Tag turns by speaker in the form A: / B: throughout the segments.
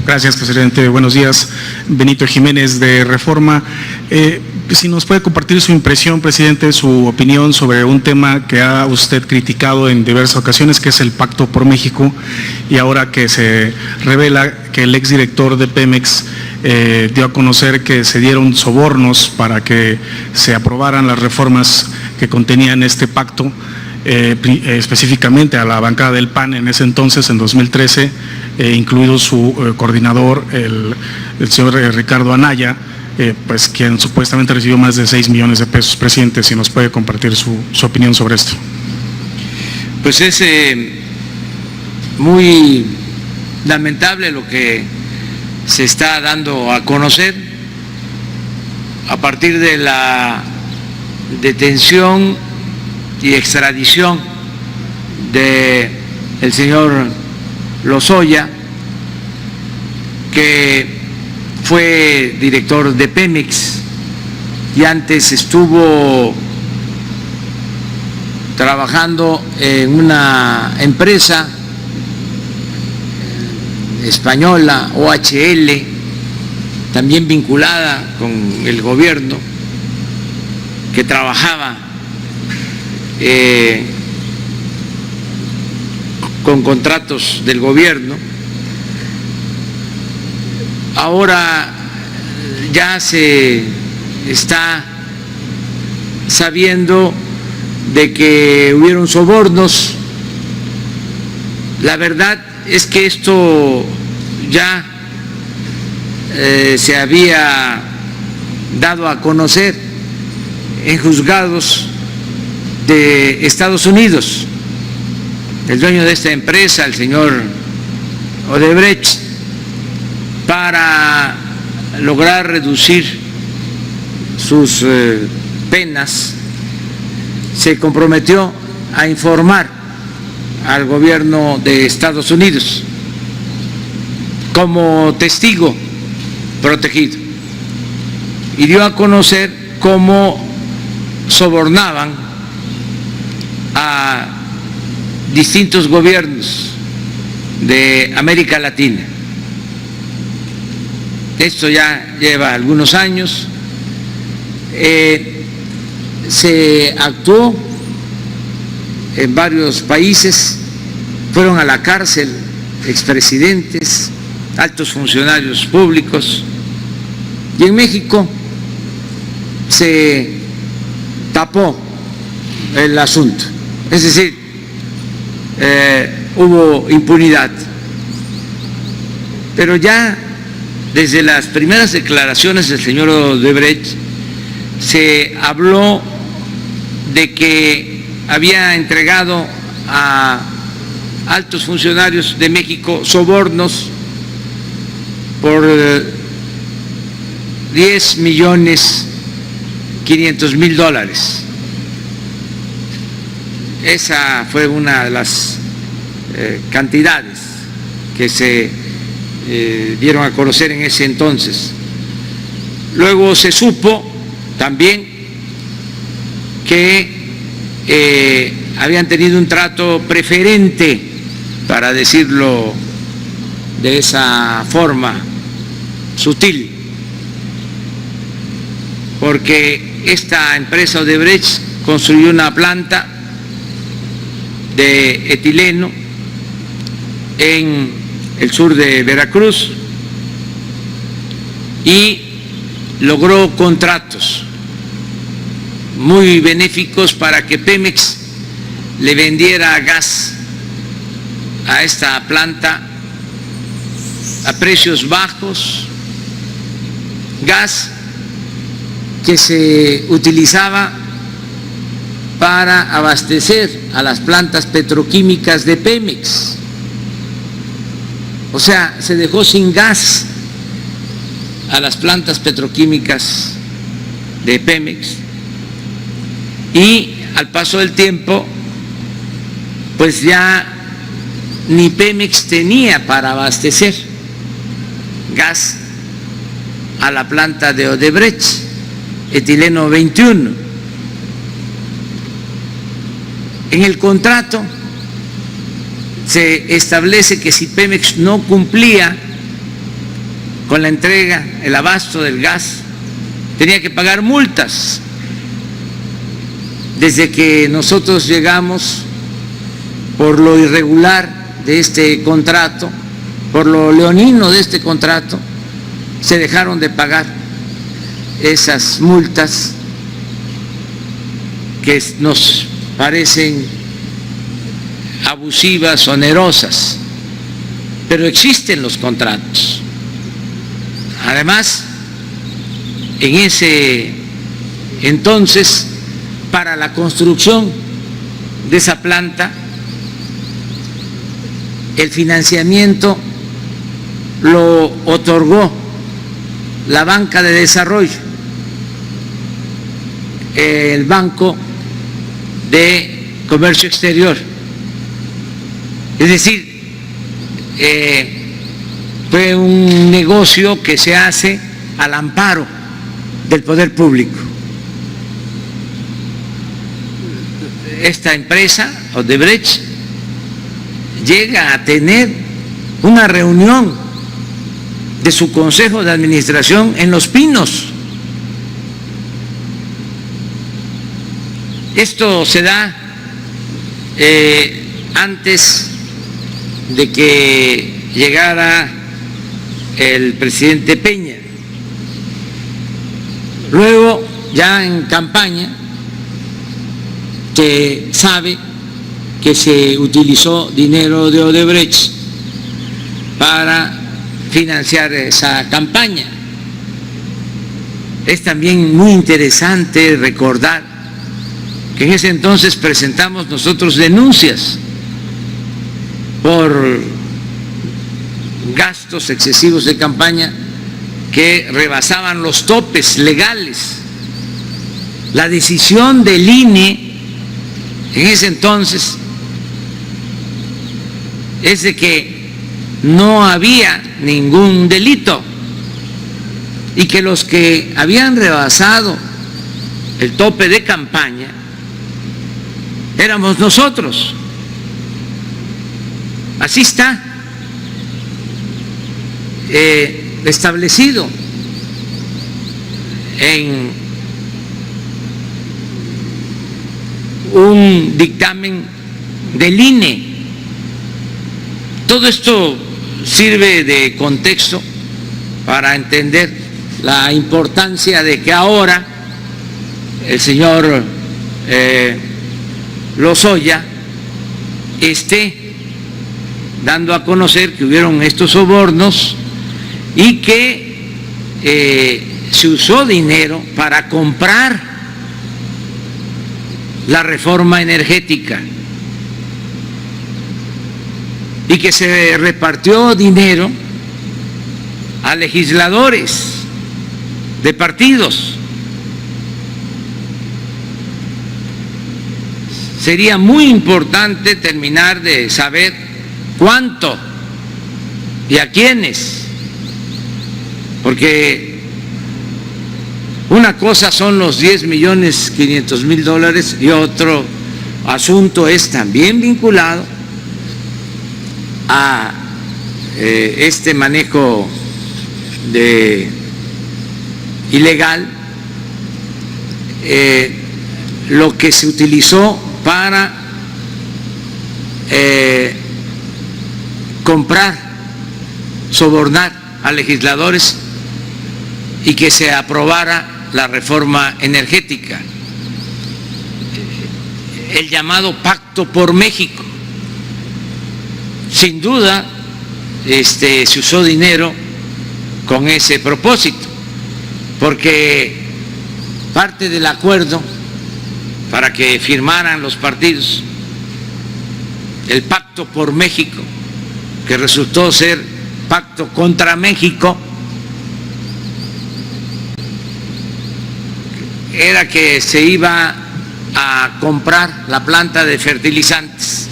A: Gracias, presidente. Buenos días. Benito Jiménez, de Reforma. Si nos puede compartir su impresión, presidente, su opinión sobre un tema que ha usted criticado en diversas ocasiones, que es el Pacto por México, y ahora que se revela que el exdirector de Pemex dio a conocer que se dieron sobornos para que se aprobaran las reformas que contenían este pacto, específicamente a la bancada del PAN en ese entonces, en 2013, incluido su coordinador, el señor Ricardo Anaya, pues quien supuestamente recibió más de 6 millones de pesos. Presidente, si nos puede compartir su opinión sobre esto.
B: Pues es muy lamentable lo que se está dando a conocer a partir de la detención y extradición del señor Lozoya, que fue director de Pemex y antes estuvo trabajando en una empresa española, OHL, también vinculada con el gobierno, que trabajaba con contratos del gobierno. Ahora ya se está sabiendo de que hubieron sobornos. La verdad es que esto ya se había dado a conocer en juzgados de Estados Unidos. El dueño de esta empresa, el señor Odebrecht, para lograr reducir sus penas, se comprometió a informar al gobierno de Estados Unidos como testigo protegido y dio a conocer cómo sobornaban a distintos gobiernos de América Latina. Esto ya lleva algunos años. Se actuó en varios países, fueron a la cárcel expresidentes, altos funcionarios públicos, y en México se tapó el asunto, es decir, hubo impunidad. Pero ya desde las primeras declaraciones del señor Odebrecht se habló de que había entregado a altos funcionarios de México sobornos por 10.500.000 dólares. Esa fue una de las cantidades que se dieron a conocer en ese entonces. Luego se supo también que habían tenido un trato preferente, para decirlo de esa forma sutil, porque esta empresa Odebrecht construyó una planta de etileno en el sur de Veracruz y logró contratos muy benéficos para que Pemex le vendiera gas a esta planta a precios bajos, gas que se utilizaba para abastecer a las plantas petroquímicas de Pemex. O sea, se dejó sin gas a las plantas petroquímicas de Pemex, y al paso del tiempo pues ya ni Pemex tenía para abastecer gas a la planta de Odebrecht, etileno 21. En el contrato se establece que si Pemex no cumplía con la entrega, el abasto del gas, tenía que pagar multas. Desde que nosotros llegamos, por lo irregular de este contrato, por lo leonino de este contrato, se dejaron de pagar esas multas que nos parecen abusivas, onerosas, pero existen los contratos. Además, en ese entonces, para la construcción de esa planta, el financiamiento lo otorgó la banca de desarrollo, el Banco de Comercio Exterior. Es decir, fue un negocio que se hace al amparo del poder público. Esta empresa, Odebrecht, llega a tener una reunión de su consejo de administración en Los Pinos. Esto se da antes de que llegara el presidente Peña. Luego, ya en campaña, se sabe que se utilizó dinero de Odebrecht para financiar esa campaña. Es también muy interesante recordar que en ese entonces presentamos nosotros denuncias por gastos excesivos de campaña que rebasaban los topes legales. La decisión del INE en ese entonces es de que no había ningún delito y que los que habían rebasado el tope de campaña éramos nosotros. Así está establecido en un dictamen del INE. Todo esto sirve de contexto para entender la importancia de que ahora el señor Lozoya esté dando a conocer que hubieron estos sobornos y que se usó dinero para comprar la reforma energética y que se repartió dinero a legisladores de partidos. Sería muy importante terminar de saber cuánto y a quiénes, porque una cosa son los 10.500.000 y otro asunto es también vinculado a este manejo ilegal, lo que se utilizó para comprar, sobornar a legisladores y que se aprobara la reforma energética, el llamado Pacto por México. Sin duda, se usó dinero con ese propósito, porque parte del acuerdo para que firmaran los partidos el Pacto por México, que resultó ser Pacto contra México, era que se iba a comprar la planta de fertilizantes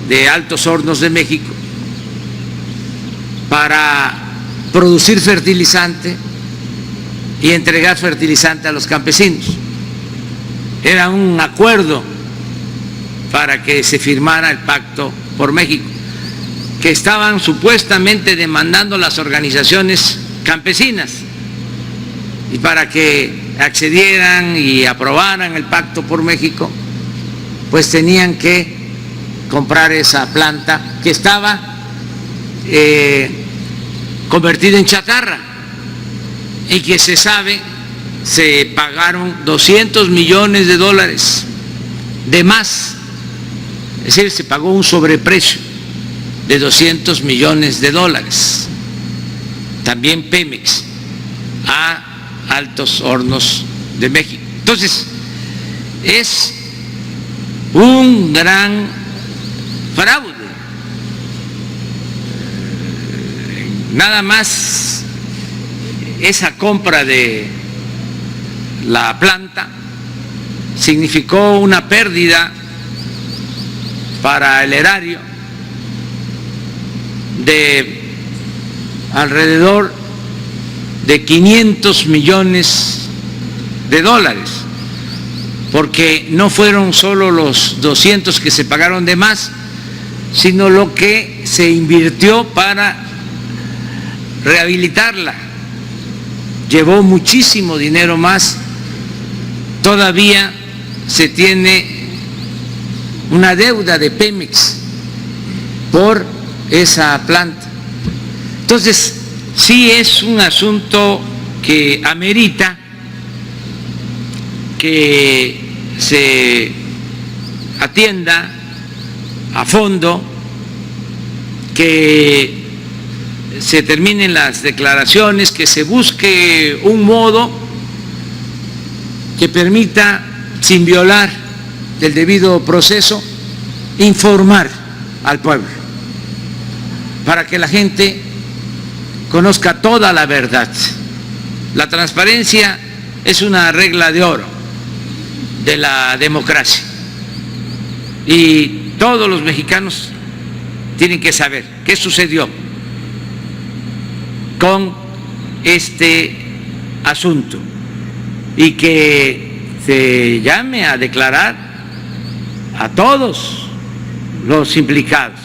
B: de Altos Hornos de México para producir fertilizante y entregar fertilizante a los campesinos. Era un acuerdo para que se firmara el Pacto por México, que estaban supuestamente demandando las organizaciones campesinas, y para que accedieran y aprobaran el Pacto por México, pues tenían que comprar esa planta que estaba convertida en chatarra y que se sabe se pagaron $200 millones de más, es decir, se pagó un sobreprecio de $200 millones. También Pemex a Altos Hornos de México. Entonces, es un gran fraude. Nada más esa compra de la planta significó una pérdida para el erario de alrededor de $500 millones, porque no fueron solo los 200 que se pagaron de más, sino lo que se invirtió para rehabilitarla. Llevó muchísimo dinero más. Todavía se tiene una deuda de Pemex por esa planta. Entonces, sí es un asunto que amerita que se atienda a fondo, que se terminen las declaraciones, que se busque un modo que permita, sin violar el debido proceso, informar al pueblo, para que la gente conozca toda la verdad. La transparencia es una regla de oro de la democracia y todos los mexicanos tienen que saber qué sucedió con este asunto y que se llame a declarar a todos los implicados.